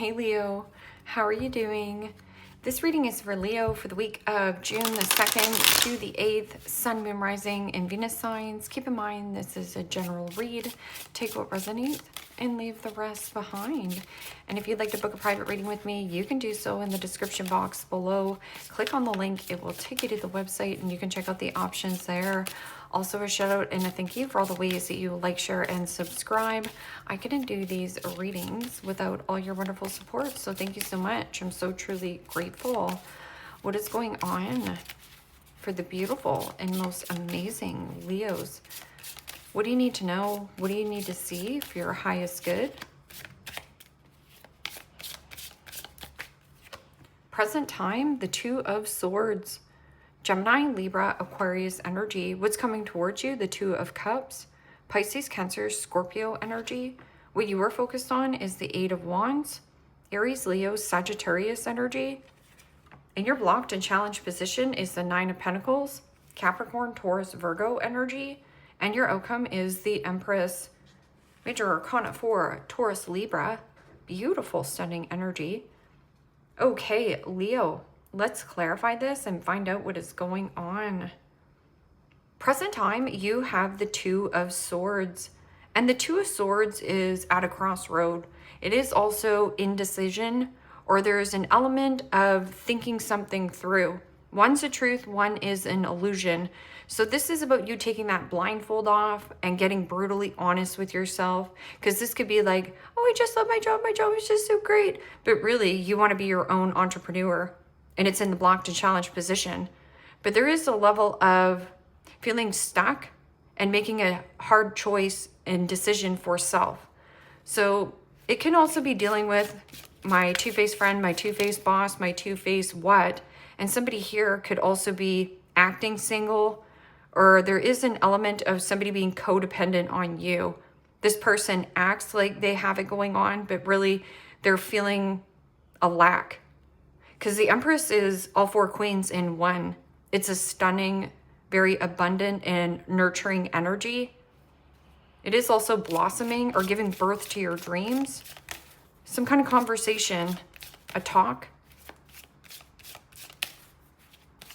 Hey Leo, how are you doing? This reading is for Leo for the week of June the 2nd to the 8th, Sun, Moon, Rising, and Venus signs. Keep in mind this is a general read. Take what resonates and leave the rest behind. And if you'd like to book a private reading with me, you can do so in the description box below. Click on the link. It will take you to the website and you can check out the options there. Also a shout out and a thank you for all the ways that you like, share, and subscribe. I couldn't do these readings without all your wonderful support, so thank you so much. I'm so truly grateful. What is going on for the beautiful and most amazing Leos? What do you need to know? What do you need to see for your highest good? Present time, the Two of Swords. Gemini, Libra, Aquarius energy. What's coming towards you? The Two of Cups. Pisces, Cancer, Scorpio energy. What you are focused on is the Eight of Wands. Aries, Leo, Sagittarius energy. And your blocked and challenged position is the Nine of Pentacles. Capricorn, Taurus, Virgo energy. And your outcome is the Empress. Major Arcana 4, Taurus, Libra. Beautiful, stunning energy. Okay, Leo. Let's clarify this and find out what is going on. Present time, you have the Two of Swords. And the Two of Swords is at a crossroad. It is also indecision, or there's an element of thinking something through. One's a truth, one is an illusion. So this is about you taking that blindfold off and getting brutally honest with yourself. Because this could be like, oh, I just love my job is just so great. But really, you want to be your own entrepreneur. And it's in the blocked and challenged position. But there is a level of feeling stuck and making a hard choice and decision for self. So it can also be dealing with my two-faced friend, my two-faced boss, my two-faced what. And somebody here could also be acting single, or there is an element of somebody being codependent on you. This person acts like they have it going on, but really they're feeling a lack. Because the Empress is all four queens in one. It's a stunning, very abundant and nurturing energy. It is also blossoming or giving birth to your dreams. Some kind of conversation, a talk.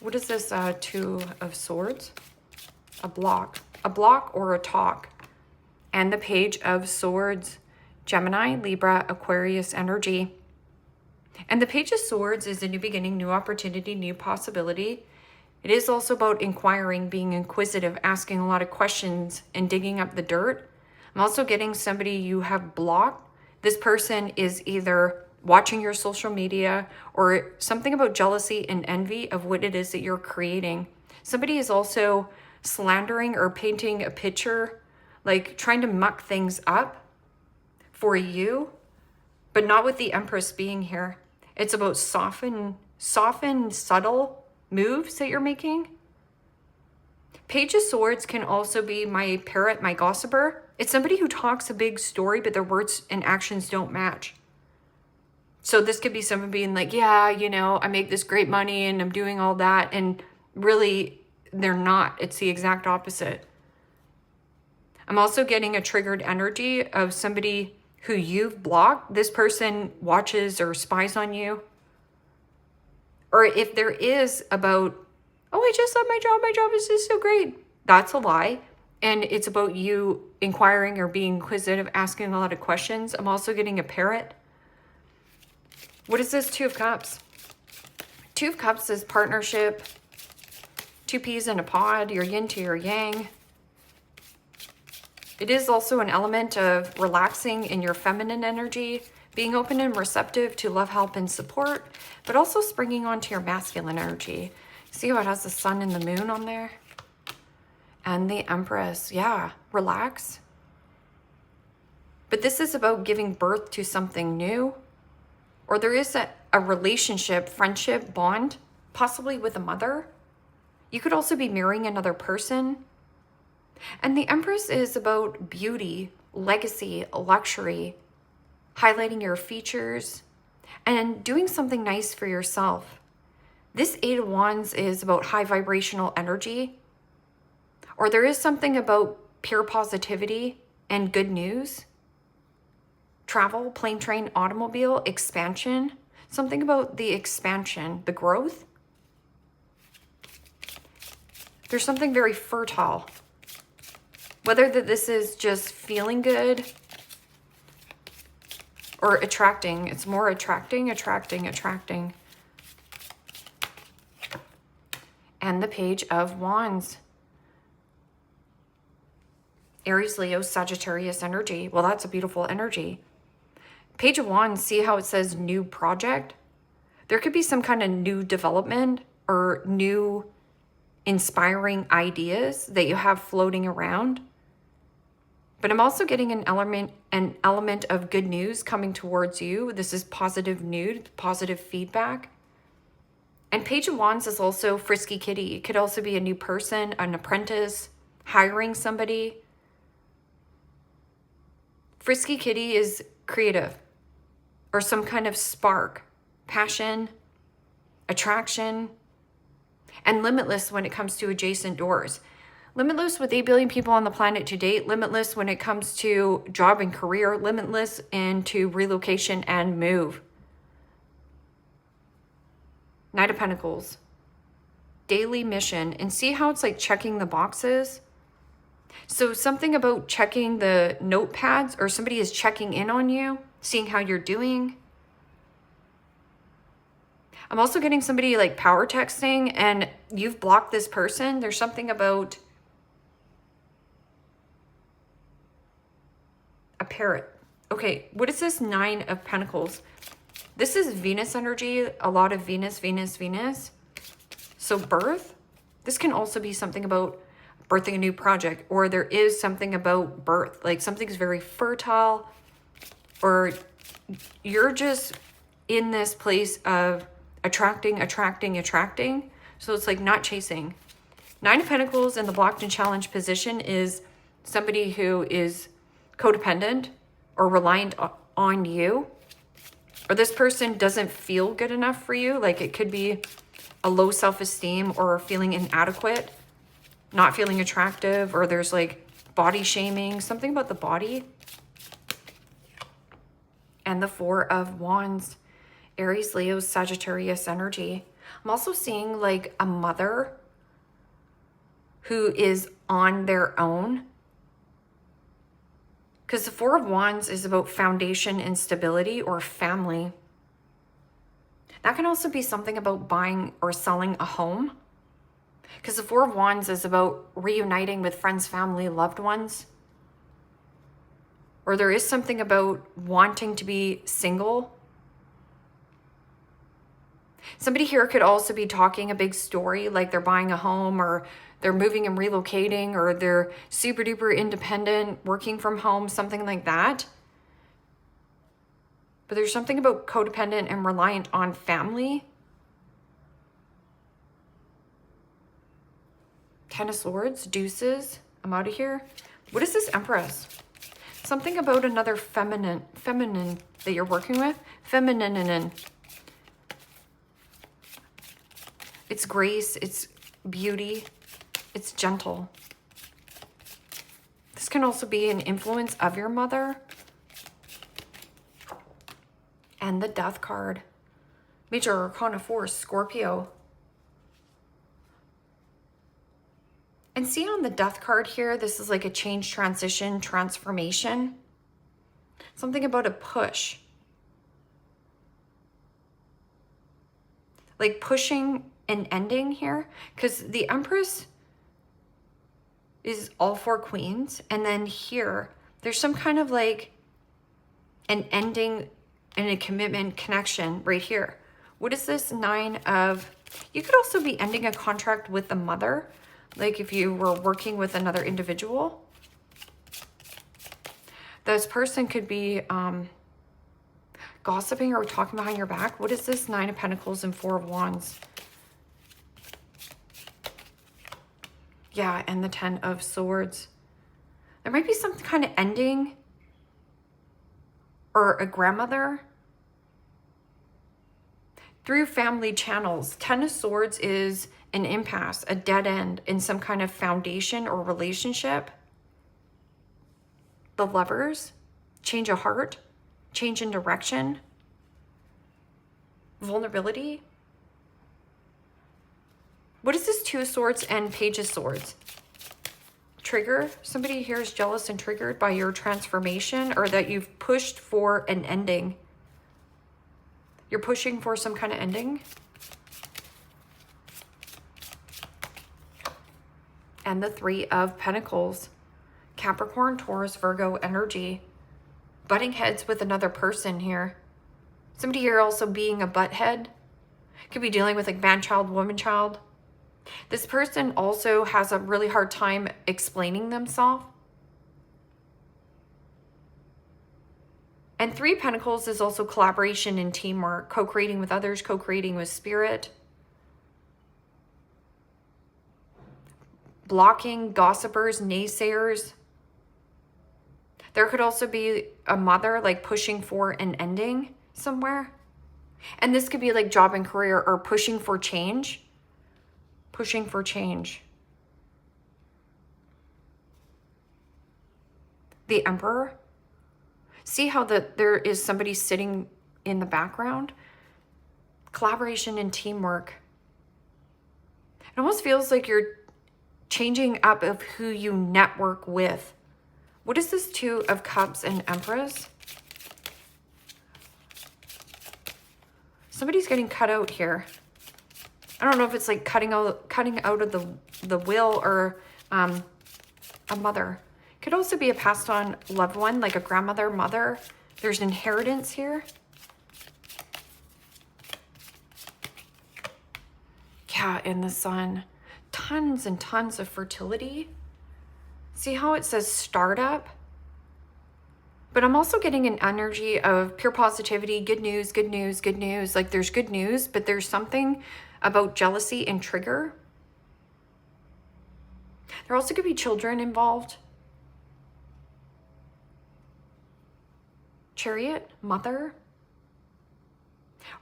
What is this Two of Swords? A block or a talk. And the Page of Swords, Gemini, Libra, Aquarius energy. And the Page of Swords is a new beginning, new opportunity, new possibility. It is also about inquiring, being inquisitive, asking a lot of questions and digging up the dirt. I'm also getting somebody you have blocked. This person is either watching your social media or something about jealousy and envy of what it is that you're creating. Somebody is also slandering or painting a picture, like trying to muck things up for you, but not with the Empress being here. It's about soften, subtle moves that you're making. Page of Swords can also be my parrot, my gossiper. It's somebody who talks a big story, but their words and actions don't match. So this could be someone being like, yeah, you know, I make this great money and I'm doing all that. And really, they're not. It's the exact opposite. I'm also getting a triggered energy of somebody who you've blocked. This person watches or spies on you. Or if there is about, oh, I just love my job is just so great. That's a lie. And it's about you inquiring or being inquisitive, asking a lot of questions. I'm also getting a parrot. What is this Two of Cups? Two of Cups is partnership. Two peas in a pod, your yin to your yang. It is also an element of relaxing in your feminine energy, being open and receptive to love, help, and support, but also springing onto your masculine energy. See how it has the sun and the moon on there? And the Empress, yeah, relax. But this is about giving birth to something new, or there is a relationship, friendship, bond, possibly with a mother. You could also be marrying another person. And the Empress is about beauty, legacy, luxury, highlighting your features, and doing something nice for yourself. This Eight of Wands is about high vibrational energy, or there is something about pure positivity and good news. travel, plane, train, automobile, expansion. Something about the expansion, the growth. There's something very fertile. Whether that this is just feeling good or attracting. It's more attracting. And the Page of Wands. Aries, Leo, Sagittarius energy. Well, that's a beautiful energy. Page of Wands, see how it says new project? There could be some kind of new development or new inspiring ideas that you have floating around. But I'm also getting an element of good news coming towards you. This is positive news, positive feedback. And Page of Wands is also frisky kitty. It could also be a new person, an apprentice, hiring somebody. Frisky kitty is creative or some kind of spark, passion, attraction, and limitless when it comes to adjacent doors. Limitless with 8 billion people on the planet to date. Limitless when it comes to job and career. Limitless into relocation and move. Knight of Pentacles. Daily mission. And see how it's like checking the boxes? So something about checking the notepads, or somebody is checking in on you, seeing how you're doing. I'm also getting somebody like power texting and you've blocked this person. There's something about a parrot. Okay, what is this 9 of Pentacles? This is Venus energy, a lot of Venus. So birth. This can also be something about birthing a new project, or there is something about birth, like something's very fertile, or you're just in this place of attracting. So it's like not chasing. 9 of Pentacles in the blocked and challenged position is somebody who is codependent or reliant on you, or this person doesn't feel good enough for you. Like it could be a low self-esteem or feeling inadequate, not feeling attractive, or there's like body shaming, something about the body. And the 4 of Wands, Aries, Leo, Sagittarius energy. I'm also seeing like a mother who is on their own. Because the 4 of Wands is about foundation and stability or family. That can also be something about buying or selling a home. Because the 4 of Wands is about reuniting with friends, family, loved ones. Or there is something about wanting to be single. Somebody here could also be talking a big story, like they're buying a home, or they're moving and relocating, or they're super duper independent, working from home, something like that. But there's something about codependent and reliant on family. 10 of Swords, deuces. I'm out of here. What is this Empress? Something about another feminine that you're working with. Feminine. It's grace, it's beauty, it's gentle. This can also be an influence of your mother. And the Death card. Major Arcana 4, Scorpio. And see on the Death card here, this is like a change, transition, transformation. Something about a push. Like pushing an ending here. Because the Empress is all 4 queens. And then here, there's some kind of like an ending and a commitment connection right here. What is this 9 of... You could also be ending a contract with the mother. Like if you were working with another individual. This person could be gossiping or talking behind your back. What is this 9 of Pentacles and 4 of Wands? Yeah, and the 10 of Swords. There might be some kind of ending or a grandmother through family channels. 10 of Swords is an impasse, a dead end in some kind of foundation or relationship. The Lovers, change of heart. change in direction, vulnerability. What is this Two of Swords and Page of Swords? Trigger. Somebody here is jealous and triggered by your transformation, or that you've pushed for an ending. You're pushing for some kind of ending. And the Three of Pentacles. Capricorn, Taurus, Virgo energy. Butting heads with another person here. Somebody here also being a butt head. Could be dealing with like man child, woman child. This person also has a really hard time explaining themselves. And Three of Pentacles is also collaboration and teamwork, co-creating with others, co-creating with spirit. Blocking gossipers, naysayers. There could also be a mother like pushing for an ending somewhere. And this could be like job and career, or pushing for change. Pushing for change. The Emperor. See how there is somebody sitting in the background? Collaboration and teamwork. It almost feels like you're changing up of who you network with. What is this Two of Cups and Empress? Somebody's getting cut out here. I don't know if it's like cutting out of the will, or a mother. Could also be a passed on loved one, like a grandmother, mother. There's inheritance here. Yeah, in the Sun. Tons and tons of fertility. See how it says startup? But I'm also getting an energy of pure positivity, good news, good news, good news. Like there's good news, but there's something about jealousy and trigger. There also could be children involved. Chariot, mother.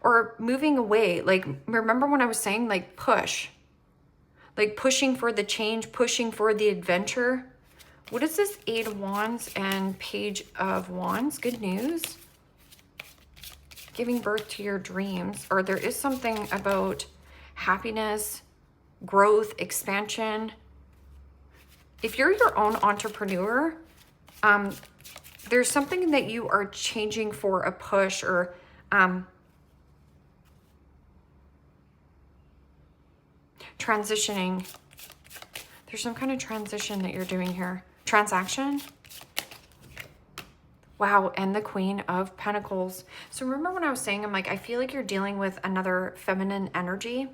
Or moving away. Like, remember when I was saying like push? Like pushing for the change, pushing for the adventure. What is this Eight of Wands and Page of Wands? Good news. Giving birth to your dreams. Or there is something about happiness, growth, expansion. If you're your own entrepreneur, there's something that you are changing for a push, or transitioning. There's some kind of transition that you're doing here. Transaction. Wow, and the Queen of Pentacles. So remember when I was saying, I'm like, I feel like you're dealing with another feminine energy.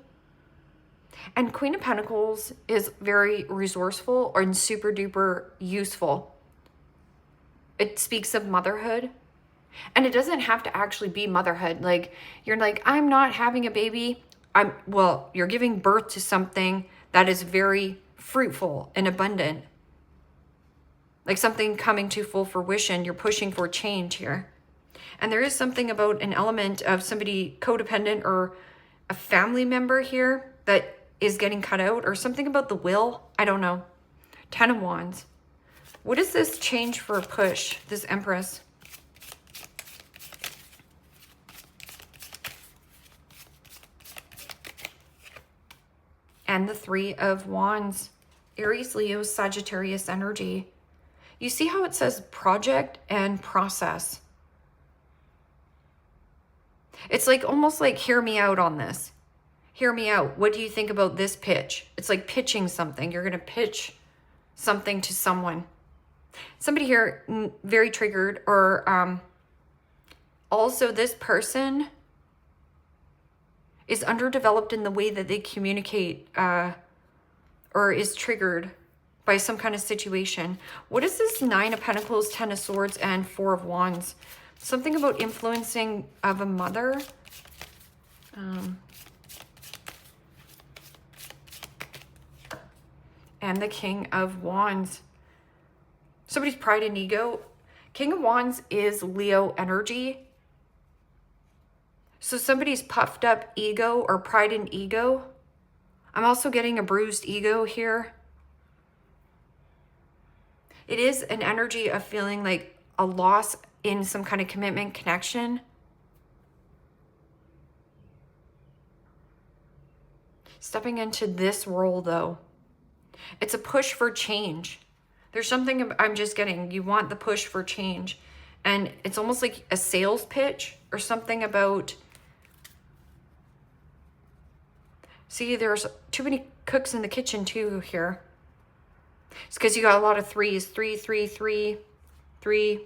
And Queen of Pentacles is very resourceful and super duper useful. It speaks of motherhood. And it doesn't have to actually be motherhood. Like, you're like, I'm not having a baby. Well, you're giving birth to something that is very fruitful and abundant. Like something coming to full fruition. You're pushing for change here. And there is something about an element of somebody codependent or a family member here that is getting cut out, or something about the will. I don't know. 10 of Wands. What is this change for a push? This Empress. And the Three of Wands. Aries, Leo, Sagittarius energy. You see how it says project and process? It's like almost like, hear me out on this. Hear me out. What do you think about this pitch? It's like pitching something. You're going to pitch something to someone. Somebody here very triggered, or also this person is underdeveloped in the way that they communicate, or is triggered by some kind of situation. What is this Nine of Pentacles, 10 of Swords, and 4 of Wands? Something about influencing of a mother. And the King of Wands. Somebody's pride and ego. King of Wands is Leo energy. So somebody's puffed up ego or pride and ego. I'm also getting a bruised ego here. It is an energy of feeling like a loss in some kind of commitment, connection. Stepping into this role, though, it's a push for change. There's something I'm just getting. You want the push for change. And it's almost like a sales pitch or something about... See, there's too many cooks in the kitchen too here. It's because you got a lot of threes. 3, 3, 3, 3.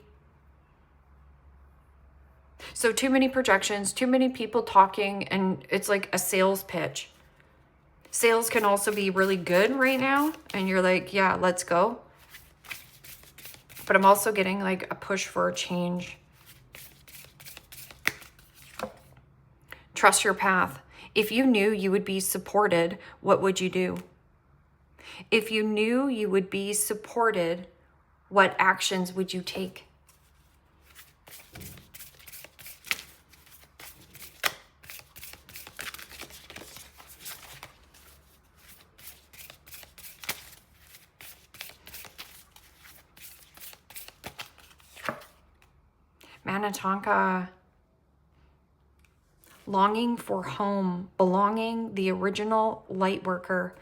So too many projections, too many people talking, and it's like a sales pitch. Sales can also be really good right now, and you're like, yeah, let's go. But I'm also getting like a push for a change. Trust your path. If you knew you would be supported, what would you do? If you knew you would be supported, what actions would you take? Manitanka, longing for home, belonging, the original light worker.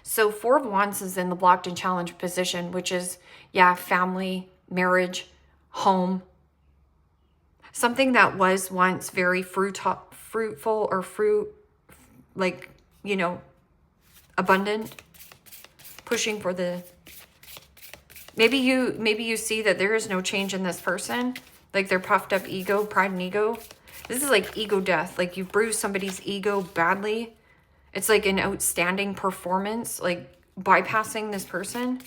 So 4 of Wands is in the blocked and challenged position, which is, yeah, family, marriage, home. Something that was once very fruitful or like, you know, abundant, pushing for the... Maybe you see that there is no change in this person. Like their puffed up ego, pride and ego. This is like ego death. Like you've bruised somebody's ego badly. It's like an outstanding performance, like bypassing this person.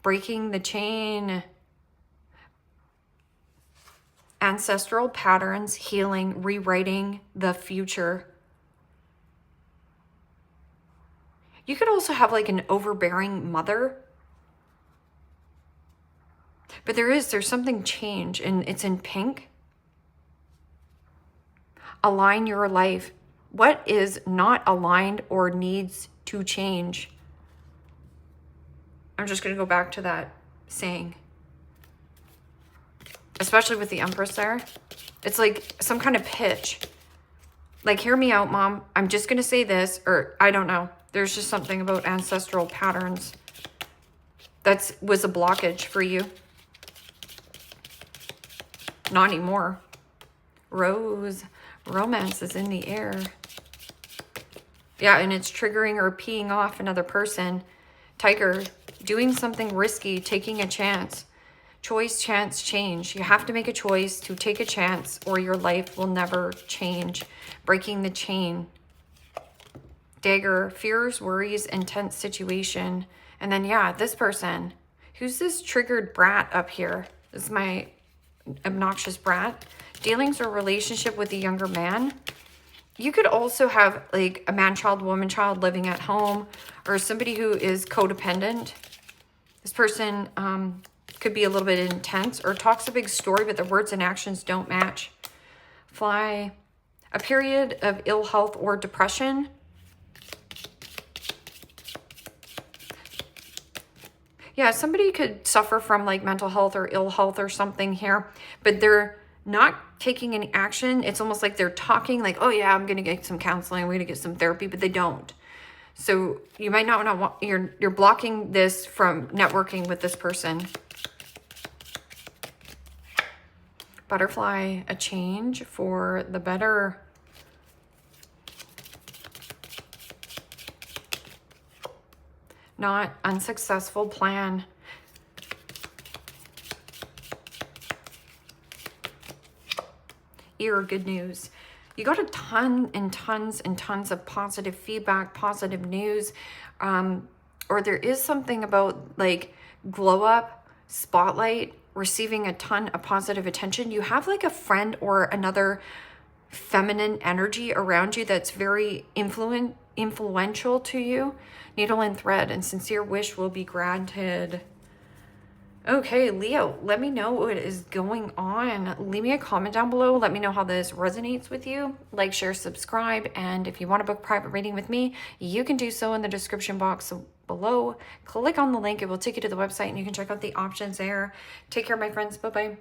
Breaking the chain. Ancestral patterns, healing, rewriting the future. You could also have like an overbearing mother. But there's something change, and it's in pink. Align your life. What is not aligned or needs to change? I'm just going to go back to that saying. Especially with the Empress there. It's like some kind of pitch. Like, hear me out, Mom. I'm just going to say this, or I don't know. There's just something about ancestral patterns that was a blockage for you. Not anymore. Rose. Romance is in the air. Yeah, and it's triggering or peeing off another person. Tiger. Doing something risky. Taking a chance. Choice, chance, change. You have to make a choice to take a chance or your life will never change. Breaking the chain. Dagger. Fears, worries, intense situation. And then, yeah, this person. Who's this triggered brat up here? This is my... obnoxious brat. Dealings or relationship with a younger man. You could also have like a man-child, woman-child living at home, or somebody who is codependent. This person could be a little bit intense or talks a big story, but their words and actions don't match. Fly. A period of ill health or depression. Yeah, somebody could suffer from like mental health or ill health or something here, but they're not taking any action. It's almost like they're talking like, oh yeah, I'm going to get some counseling, I'm going to get some therapy, but they don't. So you might not want, you're blocking this from networking with this person. Butterfly, a change for the better. Not unsuccessful plan. Ear, good news. You got a ton and tons and tons of positive feedback, positive news. Or there is something about like glow up, spotlight, receiving a ton of positive attention. You have like a friend or another feminine energy around you that's very influential to you. Needle and thread, and sincere wish will be granted. Okay, Leo, let me know what is going on. Leave me a comment down below. Let me know how this resonates with you. Like, share, subscribe. And if you want to book a private reading with me, you can do so in the description box below. Click on the link. It will take you to the website and you can check out the options there. Take care, my friends. Bye-bye.